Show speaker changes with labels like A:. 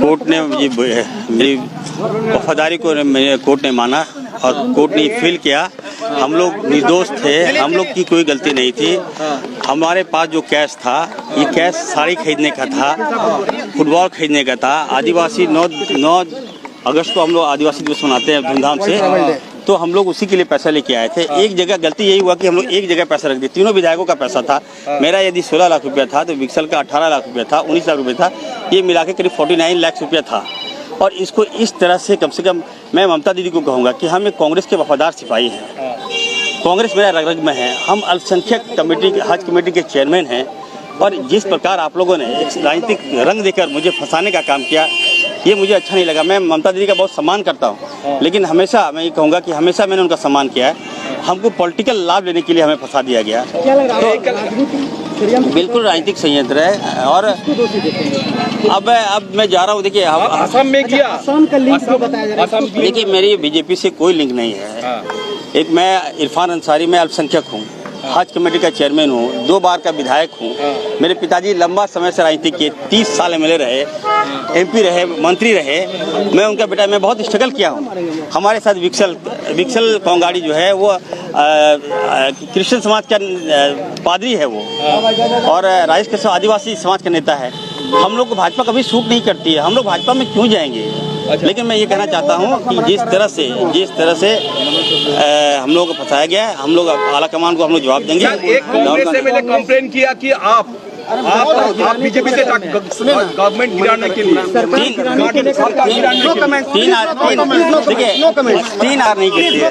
A: Court ने मेरी वफादारी को कोर्ट ने माना और कोर्ट ने फील किया हम लोग निर्दोष थे, हम लोग की कोई गलती नहीं थी। हमारे पास जो कैश था ये कैश साड़ी खरीदने का था, फुटबॉल खरीदने का था। आदिवासी 9 अगस्त को हम लोग आदिवासी दिवस मनाते हैं धूमधाम से, तो हम लोग उसी के लिए पैसा लेके आए थे। एक जगह गलती यही हुआ कि हम लोग एक जगह पैसा रख दिए। तीनों विधायकों का पैसा था। मेरा यदि 16 लाख रुपया था तो विक्सल का 18 लाख रुपया था, 19 लाख रुपया था। ये मिला के करीब 49 लाख रुपया था। और इसको इस तरह से कम मैं ममता दीदी को कहूँगा कि हम एक कांग्रेस के वफादार सिपाही हैं। कांग्रेस मेरा रग रग में है। हम अल्पसंख्यक कमेटी हज कमेटी के चेयरमैन हैं। और जिस प्रकार आप लोगों ने एक राजनीतिक रंग देकर मुझे फंसाने का काम किया, ये मुझे अच्छा नहीं लगा। मैं ममता दीदी का बहुत सम्मान करता हूँ, लेकिन हमेशा मैं ये कहूँगा कि हमेशा मैंने उनका सम्मान किया है। हमको पॉलिटिकल लाभ लेने के लिए हमें फंसा दिया गया। तो बिल्कुल राजनीतिक संयंत्र है। और अब मैं जा रहा हूँ। देखिए
B: असम में किया,
C: असम का लिंक बताया जा रहा है।
A: देखिए मेरी बीजेपी से कोई लिंक नहीं है। एक मैं इरफान अंसारी, मैं अल्पसंख्यक हूँ, हज कमेटी का चेयरमैन हूँ, 2 बार का विधायक हूँ। मेरे पिताजी लंबा समय से राजनीति किए, 30 साल एमएलए रहे, एमपी रहे, मंत्री रहे। मैं उनका बेटा, मैं बहुत स्ट्रगल किया हूँ। हमारे साथ विक्सल कोंगाड़ी जो है वो क्रिश्चियन समाज का पादरी है वो, और राजेश कश्यप आदिवासी समाज का नेता है। हम लोग को भाजपा कभी सूट नहीं करती है। हम लोग भाजपा में क्यों जाएंगे? लेकिन मैं ये कहना चाहता हूँ कि जिस तरह से हम लोगों को फंसाया गया है, हम लोग आला कमान को हम लोग जवाब देंगे।
B: एक कांग्रेस एमएलए कंप्लेन किया कि आप बीजेपी से गवर्नमेंट गिराने के लिए
A: 3 आर नहीं करती है।